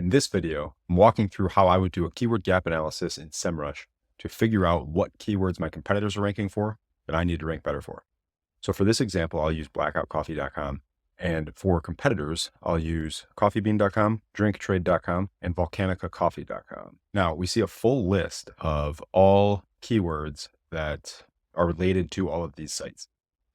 In this video, I'm walking through how I would do a keyword gap analysis in Semrush to figure out what keywords my competitors are ranking for that I need to rank better for. So for this example, I'll use blackoutcoffee.com. And for competitors, I'll use coffeebean.com, drinktrade.com, and volcanicacoffee.com. Now, we see a full list of all keywords that are related to all of these sites.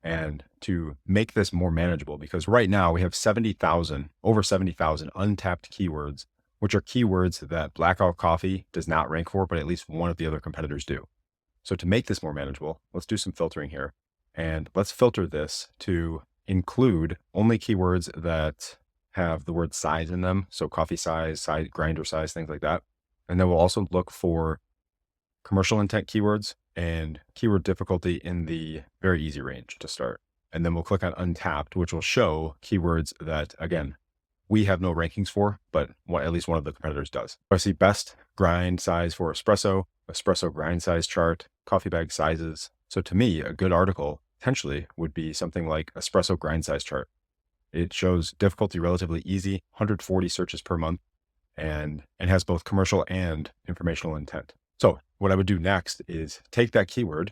And to make this more manageable, because right now we have over 70,000 untapped keywords, which are keywords that Blackout Coffee does not rank for, but at least one of the other competitors do. So to make this more manageable, let's do some filtering here. And let's filter this to include only keywords that have the word size in them. So coffee size, grinder size, things like that. And then we'll also look for commercial intent keywords and keyword difficulty in the very easy range to start. And then we'll click on untapped, which will show keywords that, again, we have no rankings for, but at least one of the competitors does. I see best grind size for espresso grind size chart, coffee bag sizes. So to me, a good article potentially would be something like espresso grind size chart. It shows difficulty relatively easy, 140 searches per month, and has both commercial and informational intent. So what I would do next is take that keyword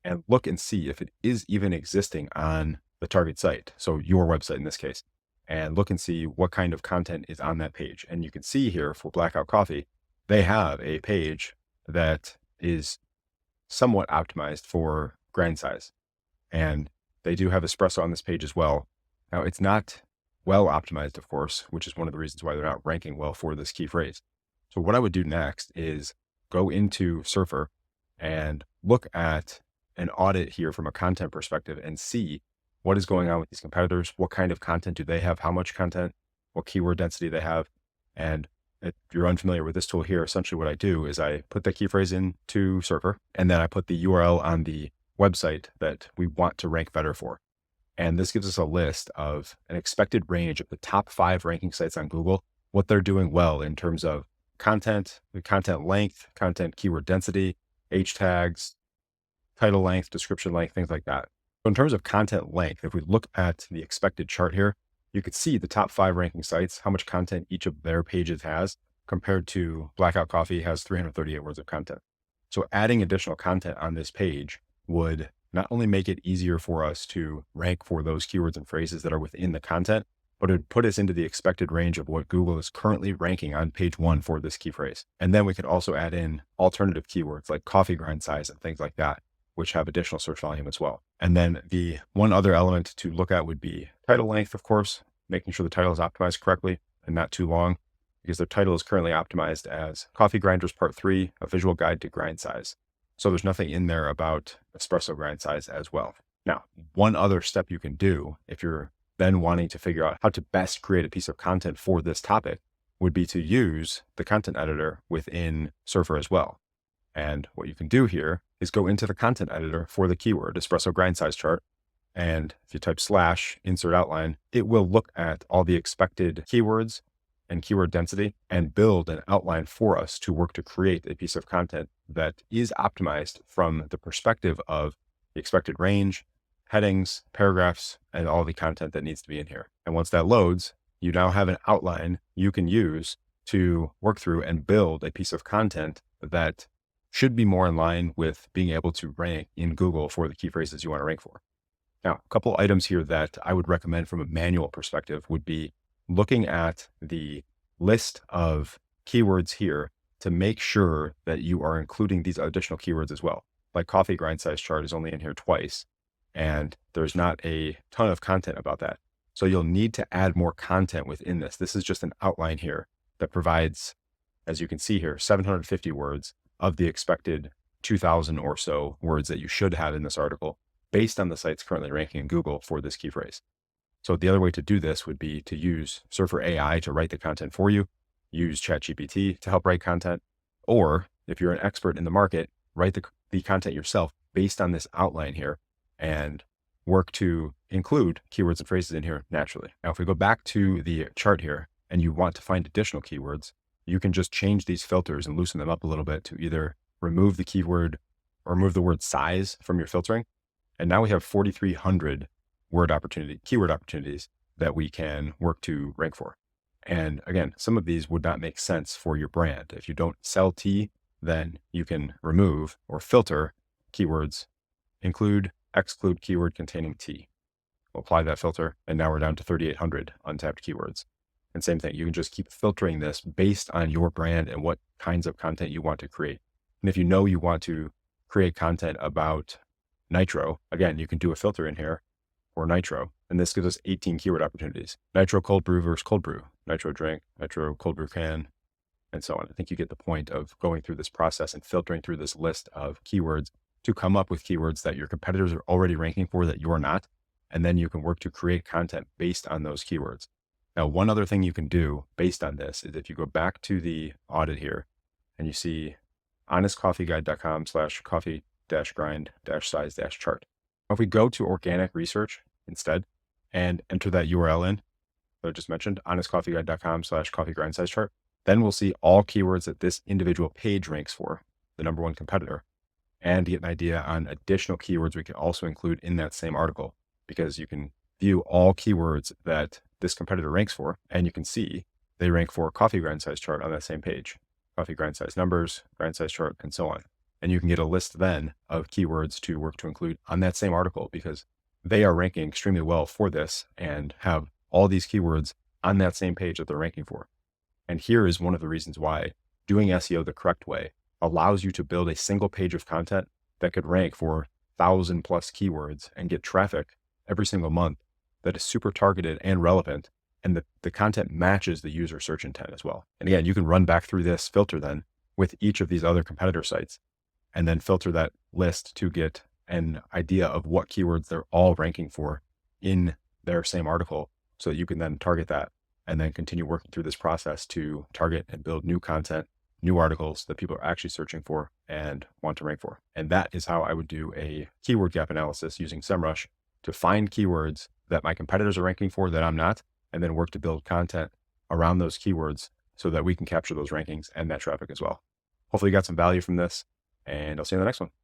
and look and see if it is even existing on the target site. So your website in this case, and look and see what kind of content is on that page. And you can see here for Blackout Coffee, they have a page that is somewhat optimized for grind size. And they do have espresso on this page as well. Now it's not well optimized, of course, which is one of the reasons why they're not ranking well for this key phrase. So what I would do next is go into Surfer and look at an audit here from a content perspective and see what is going on with these competitors. What kind of content do they have? How much content? What keyword density they have? And if you're unfamiliar with this tool here, essentially what I do is I put the key phrase into Surfer, and then I put the URL on the website that we want to rank better for. And this gives us a list of an expected range of the top 5 ranking sites on Google, what they're doing well in terms of content, the content length, content keyword density, H tags, title length, description length, things like that. So in terms of content length, if we look at the expected chart here, you could see the top 5 ranking sites, how much content each of their pages has compared to Blackout Coffee has 338 words of content. So adding additional content on this page would not only make it easier for us to rank for those keywords and phrases that are within the content, but it would put us into the expected range of what Google is currently ranking on page 1 for this key phrase. And then we could also add in alternative keywords like coffee grind size and things like that, which have additional search volume as well. And then the one other element to look at would be title length, of course, making sure the title is optimized correctly and not too long, because their title is currently optimized as Coffee Grinders Part 3, a visual guide to grind size. So there's nothing in there about espresso grind size as well. Now, one other step you can do if you're then wanting to figure out how to best create a piece of content for this topic would be to use the content editor within Surfer as well. And what you can do here is go into the content editor for the keyword espresso grind size chart. And if you type / insert outline, it will look at all the expected keywords and keyword density and build an outline for us to work to create a piece of content that is optimized from the perspective of the expected range, headings, paragraphs, and all the content that needs to be in here. And once that loads, you now have an outline you can use to work through and build a piece of content that should be more in line with being able to rank in Google for the key phrases you want to rank for. Now, a couple items here that I would recommend from a manual perspective would be looking at the list of keywords here to make sure that you are including these additional keywords as well. Like coffee grind size chart is only in here twice, and there's not a ton of content about that. So you'll need to add more content within this. This is just an outline here that provides, as you can see here, 750 words of the expected 2,000 or so words that you should have in this article based on the sites currently ranking in Google for this key phrase. So the other way to do this would be to use Surfer AI to write the content for you, use ChatGPT to help write content, or if you're an expert in the market, write the content yourself based on this outline here and work to include keywords and phrases in here naturally. Now, if we go back to the chart here and you want to find additional keywords, you can just change these filters and loosen them up a little bit to either remove the keyword or remove the word size from your filtering. And now we have 4,300 keyword opportunities that we can work to rank for. And again, some of these would not make sense for your brand. If you don't sell tea, then you can remove or filter keywords, exclude keyword containing tea. We'll apply that filter, and now we're down to 3,800 untapped keywords. And same thing, you can just keep filtering this based on your brand and what kinds of content you want to create. And if you know you want to create content about nitro, again, you can do a filter in here for nitro. And this gives us 18 keyword opportunities. Nitro cold brew versus cold brew, nitro drink, nitro cold brew can, and so on. I think you get the point of going through this process and filtering through this list of keywords to come up with keywords that your competitors are already ranking for that you're not. And then you can work to create content based on those keywords. Now, one other thing you can do based on this is if you go back to the audit here and you see honestcoffeeguide.com/coffee-grind-size-chart. If we go to organic research instead and enter that URL in that I just mentioned, honestcoffeeguide.com/coffee-grind-size-chart, then we'll see all keywords that this individual page ranks for, the number one competitor, and get an idea on additional keywords we can also include in that same article, because you can view all keywords that this competitor ranks for, and you can see they rank for coffee grind size chart on that same page, coffee grind size numbers, grind size chart, and so on. And you can get a list then of keywords to work to include on that same article, because they are ranking extremely well for this and have all these keywords on that same page that they're ranking for. And here is one of the reasons why doing SEO the correct way allows you to build a single page of content that could rank for 1,000+ keywords and get traffic every single month that is super targeted and relevant, and the content matches the user search intent as well. And again, you can run back through this filter then with each of these other competitor sites and then filter that list to get an idea of what keywords they're all ranking for in their same article, so that you can then target that and then continue working through this process to target and build new content, new articles that people are actually searching for and want to rank for. And that is how I would do a keyword gap analysis using Semrush to find keywords that my competitors are ranking for that I'm not, and then work to build content around those keywords so that we can capture those rankings and that traffic as well. Hopefully you got some value from this, and I'll see you in the next one.